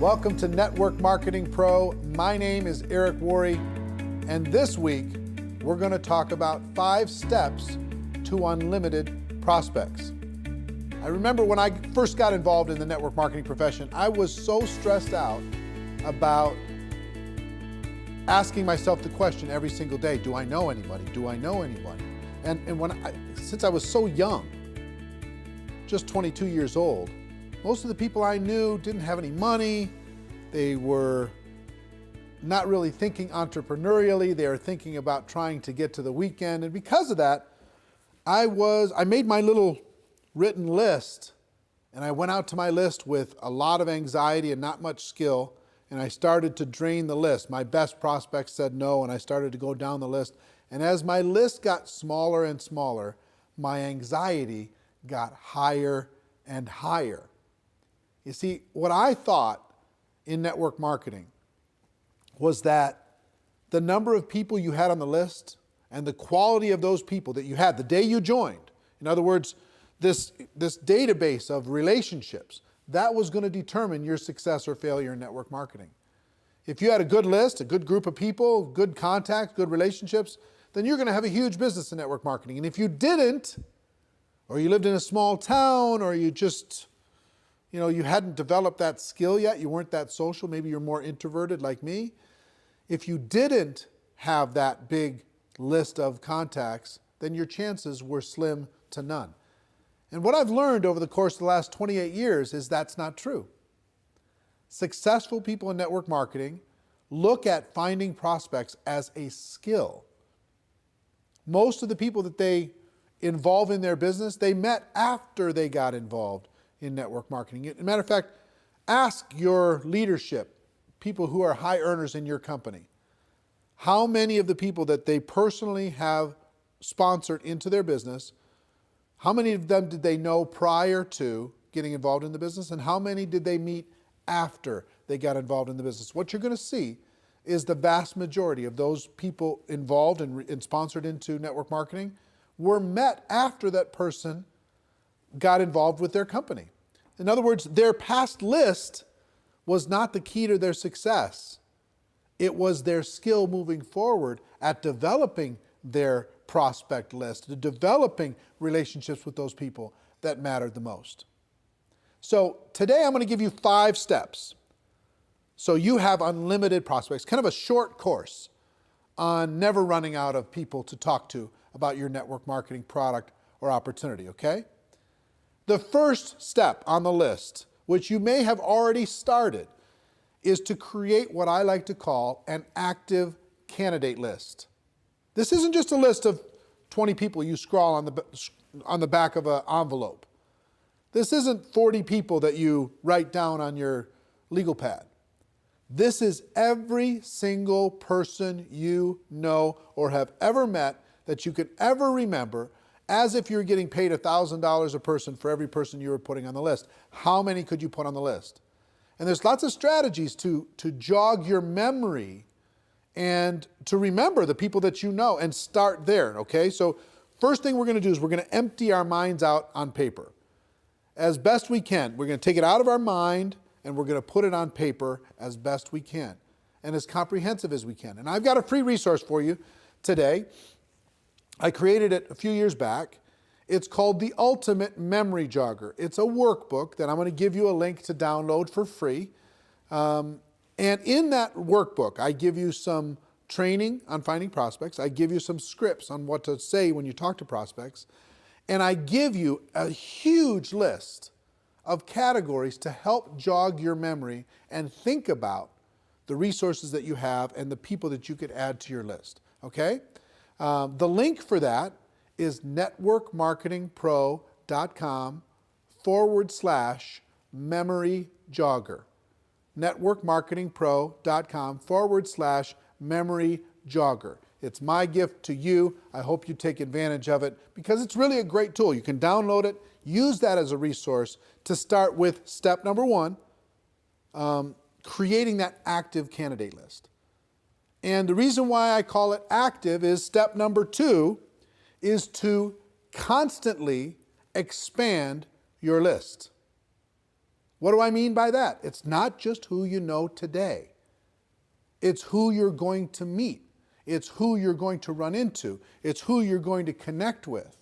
Welcome to Network Marketing Pro. My name is Eric Worre, and this week we're going to talk about 5 steps to unlimited prospects. I remember when I first got involved in the network marketing profession, I was so stressed out about asking myself the question every single day, do I know anybody? Do I know anybody? And since I was so young, just 22 years old, most of the people I knew didn't have any money. They were not really thinking entrepreneurially. They were thinking about trying to get to the weekend. And because of that, I made my little written list, and I went out to my list with a lot of anxiety and not much skill, and I started to drain the list. My best prospects said no, and I started to go down the list. And as my list got smaller and smaller, my anxiety got higher and higher. You see, what I thought in network marketing was that the number of people you had on the list and the quality of those people that you had the day you joined, in other words, this database of relationships, that was going to determine your success or failure in network marketing. If you had a good list, a good group of people, good contacts, good relationships, then you're going to have a huge business in network marketing. And if you didn't, or you lived in a small town, or you just, you hadn't developed that skill yet, you weren't that social, maybe you're more introverted like me. If you didn't have that big list of contacts, then your chances were slim to none. And what I've learned over the course of the last 28 years is that's not true. Successful people in network marketing look at finding prospects as a skill. Most of the people that they involve in their business, they met after they got involved in network marketing. As a matter of fact, ask your leadership, people who are high earners in your company, how many of the people that they personally have sponsored into their business, how many of them did they know prior to getting involved in the business, and how many did they meet after they got involved in the business? What you're going to see is the vast majority of those people involved and sponsored into network marketing were met after that person got involved with their company. In other words, their past list was not the key to their success. It was their skill moving forward at developing their prospect list, to developing relationships with those people that mattered the most. So today I'm going to give you 5 steps so you have unlimited prospects, kind of a short course on never running out of people to talk to about your network marketing product or opportunity, okay? The first step on the list, which you may have already started, is to create what I like to call an active candidate list. This isn't just a list of 20 people you scrawl on the back of an envelope. This isn't 40 people that you write down on your legal pad. This is every single person you know or have ever met that you could ever remember, as if you're getting paid $1,000 a person for every person you were putting on the list. How many could you put on the list? And there's lots of strategies to jog your memory and to remember the people that you know and start there, okay? So first thing we're going to do is we're going to empty our minds out on paper. As best we can. We're going to take it out of our mind and we're going to put it on paper as best we can and as comprehensive as we can. And I've got a free resource for you today. I created it a few years back. It's called the Ultimate Memory Jogger. It's a workbook that I'm going to give you a link to download for free. And in that workbook, I give you some training on finding prospects. I give you some scripts on what to say when you talk to prospects. And I give you a huge list of categories to help jog your memory and think about the resources that you have and the people that you could add to your list, okay? The link for that is networkmarketingpro.com/memory jogger. networkmarketingpro.com/memory jogger. It's my gift to you. I hope you take advantage of it because it's really a great tool. You can download it, use that as a resource to start with step number 1, creating that active candidate list. And the reason why I call it active is step number 2 is to constantly expand your list. What do I mean by that? It's not just who you know today. It's who you're going to meet. It's who you're going to run into. It's who you're going to connect with.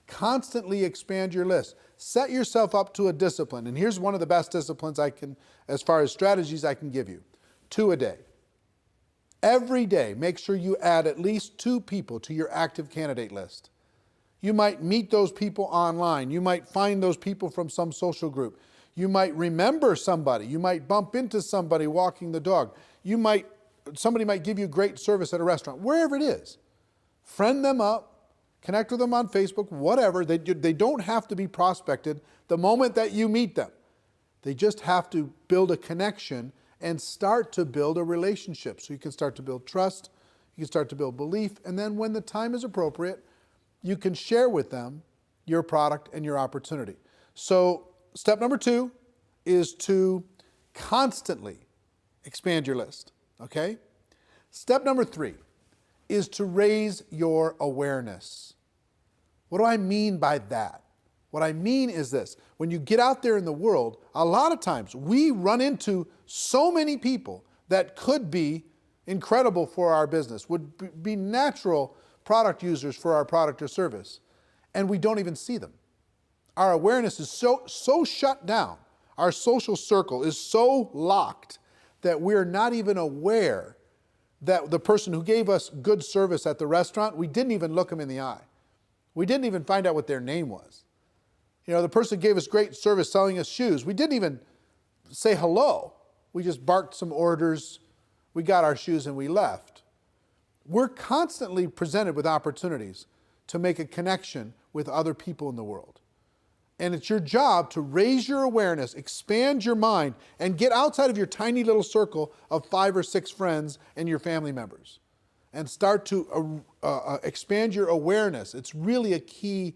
Constantly expand your list. Set yourself up to a discipline. And here's one of the best disciplines I can, as far as strategies I can give you. 2 a day. Every day, make sure you add at least 2 people to your active candidate list. You might meet those people online. You might find those people from some social group. You might remember somebody. You might bump into somebody walking the dog. Somebody might give you great service at a restaurant, wherever it is. Friend them up, connect with them on Facebook, whatever. They don't have to be prospected the moment that you meet them. They just have to build a connection and start to build a relationship. So you can start to build trust, you can start to build belief, and then when the time is appropriate, you can share with them your product and your opportunity. So step number 2 is to constantly expand your list, okay? Step number 3 is to raise your awareness. What do I mean by that? What I mean is this: when you get out there in the world, a lot of times we run into so many people that could be incredible for our business, would be natural product users for our product or service, and we don't even see them. Our awareness is so shut down. Our social circle is so locked that we're not even aware that the person who gave us good service at the restaurant, we didn't even look them in the eye. We didn't even find out what their name was. You know, the person gave us great service selling us shoes. We didn't even say hello. We just barked some orders. We got our shoes and we left. We're constantly presented with opportunities to make a connection with other people in the world. And it's your job to raise your awareness, expand your mind, and get outside of your tiny little circle of 5 or 6 friends and your family members. And start to expand your awareness. It's really a key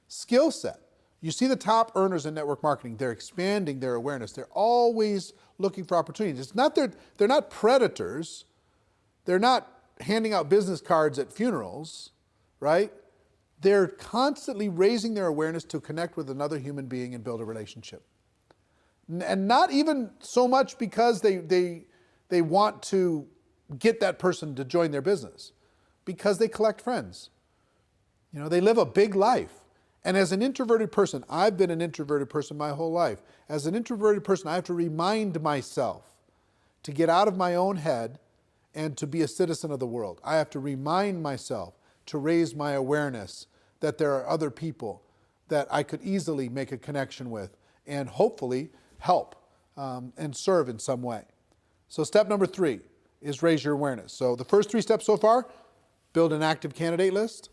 skill set. You see the top earners in network marketing, they're expanding their awareness. They're always looking for opportunities. It's not they're not predators. They're not handing out business cards at funerals, right? They're constantly raising their awareness to connect with another human being and build a relationship. And not even so much because they want to get that person to join their business, because they collect friends. You know, they live a big life. And as an introverted person, I've been an introverted person my whole life. As an introverted person, I have to remind myself to get out of my own head and to be a citizen of the world. I have to remind myself to raise my awareness that there are other people that I could easily make a connection with and hopefully help and serve in some way. So step number 3 is raise your awareness. So the first 3 steps so far: build an active candidate list,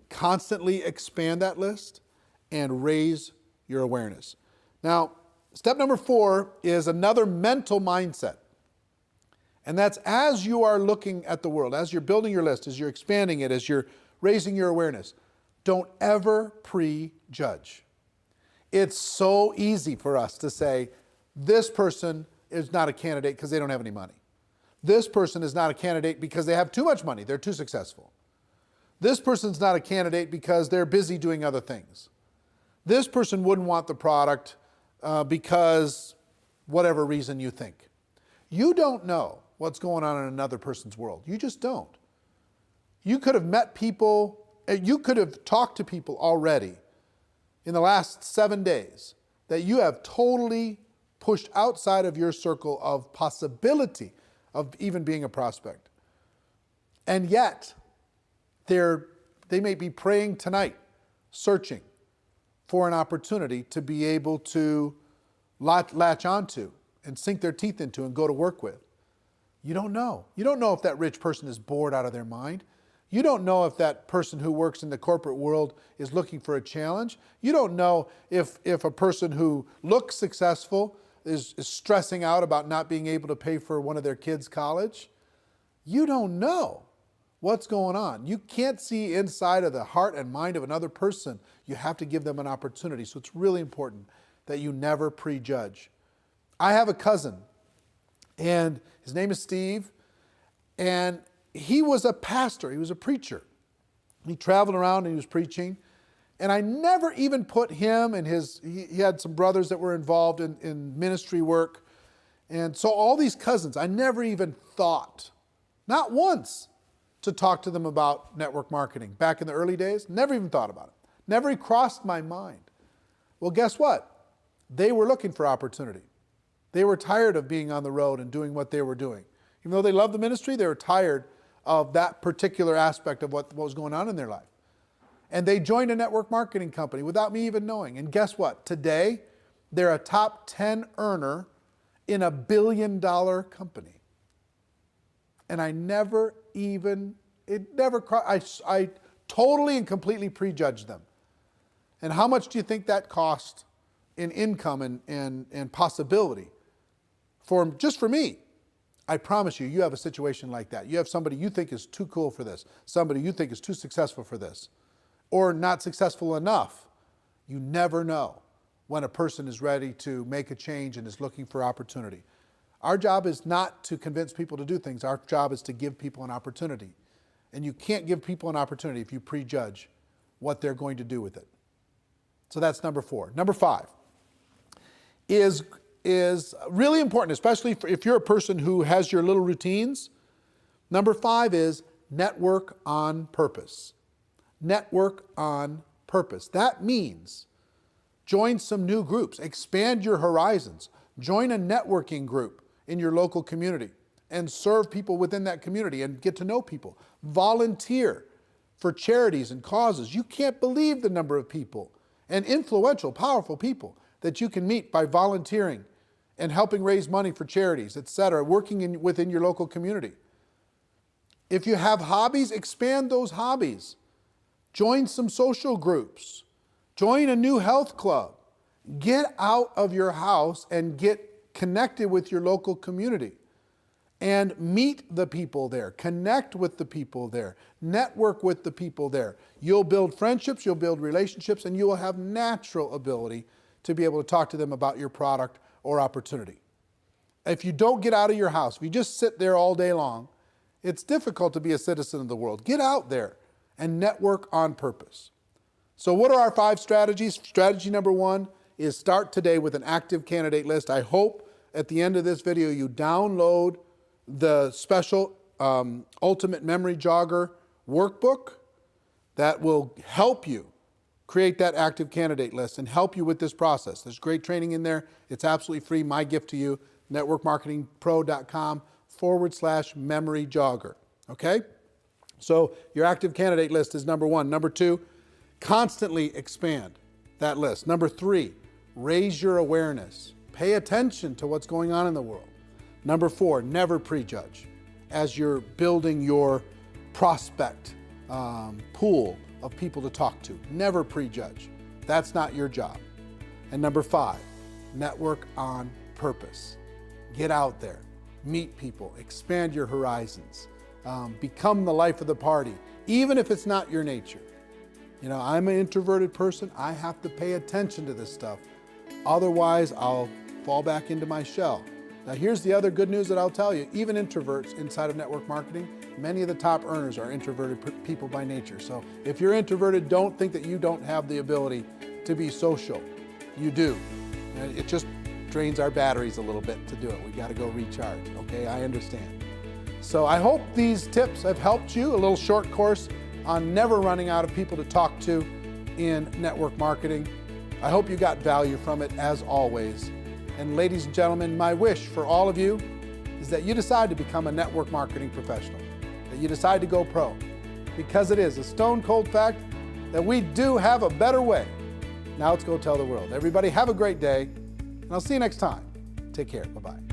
constantly expand that list, and raise your awareness. Now, step number 4 is another mental mindset. And that's as you are looking at the world, as you're building your list, as you're expanding it, as you're raising your awareness, don't ever prejudge. It's so easy for us to say, this person is not a candidate because they don't have any money. This person is not a candidate because they have too much money, they're too successful. This person's not a candidate because they're busy doing other things. This person wouldn't want the product because whatever reason you think. You don't know what's going on in another person's world. You just don't. You could have met people, you could have talked to people already in the last 7 days that you have totally pushed outside of your circle of possibility of even being a prospect. And yet, they may be praying tonight, searching for an opportunity to be able to latch onto and sink their teeth into and go to work with. You don't know. You don't know if that rich person is bored out of their mind. You don't know if that person who works in the corporate world is looking for a challenge. You don't know if a person who looks successful is stressing out about not being able to pay for one of their kids' college. You don't know what's going on. You can't see inside of the heart and mind of another person. You have to give them an opportunity. So it's really important that you never prejudge. I have a cousin, and his name is Steve, and he was a pastor. He was a preacher. He traveled around and he was preaching, And I never even put him and he had some brothers that were involved in ministry work. And so all these cousins, I never even thought, not once, to talk to them about network marketing. Back in the early days, never even thought about it. Never crossed my mind. Well, guess what? They were looking for opportunity. They were tired of being on the road and doing what they were doing. Even though they loved the ministry, they were tired of that particular aspect of what was going on in their life. And they joined a network marketing company without me even knowing. And guess what? Today, they're a top 10 earner in a $1 billion company. And I never even, I totally and completely prejudged them. And how much do you think that cost in income and possibility just for me? I promise you, you have a situation like that. You have somebody you think is too cool for this, somebody you think is too successful for this, or not successful enough. You never know when a person is ready to make a change and is looking for opportunity. Our job is not to convince people to do things. Our job is to give people an opportunity. And you can't give people an opportunity if you prejudge what they're going to do with it. So that's number 4. Number 5 is really important, especially if you're a person who has your little routines. Number 5 is network on purpose. Network on purpose. That means join some new groups, expand your horizons, join a networking group in your local community and serve people within that community and get to know people. Volunteer for charities and causes. You can't believe the number of people and influential, powerful people that you can meet by volunteering and helping raise money for charities, etc., working within your local community. If you have hobbies, expand those hobbies. Join some social groups. Join a new health club. Get out of your house and get connected with your local community and meet the people there. Connect with the people there. Network with the people there. You'll build friendships, you'll build relationships, and you will have natural ability to be able to talk to them about your product or opportunity. If you don't get out of your house, if you just sit there all day long, it's difficult to be a citizen of the world. Get out there and network on purpose. So what are our 5 strategies? Strategy number 1 is start today with an active candidate list. I hope at the end of this video you download the special Ultimate Memory Jogger workbook that will help you create that active candidate list and help you with this process. There's great training in there. It's absolutely free. My gift to you, networkmarketingpro.com/memory jogger. Okay? So your active candidate list is number 1. Number 2, constantly expand that list. Number 3, raise your awareness. Pay attention to what's going on in the world. Number 4, never prejudge as you're building your prospect pool of people to talk to. Never prejudge. That's not your job. And number 5, network on purpose. Get out there, meet people, expand your horizons, become the life of the party, even if it's not your nature. You know, I'm an introverted person. I have to pay attention to this stuff. Otherwise, I'll fall back into my shell. Now, here's the other good news that I'll tell you. Even introverts inside of network marketing, many of the top earners are introverted people by nature. So if you're introverted, don't think that you don't have the ability to be social. You do. And it just drains our batteries a little bit to do it. We got to go recharge, okay? I understand. So I hope these tips have helped you. A little short course on never running out of people to talk to in network marketing. I hope you got value from it, as always. And ladies and gentlemen, my wish for all of you is that you decide to become a network marketing professional, that you decide to go pro, because it is a stone cold fact that we do have a better way. Now let's go tell the world. Everybody have a great day, and I'll see you next time. Take care. Bye-bye.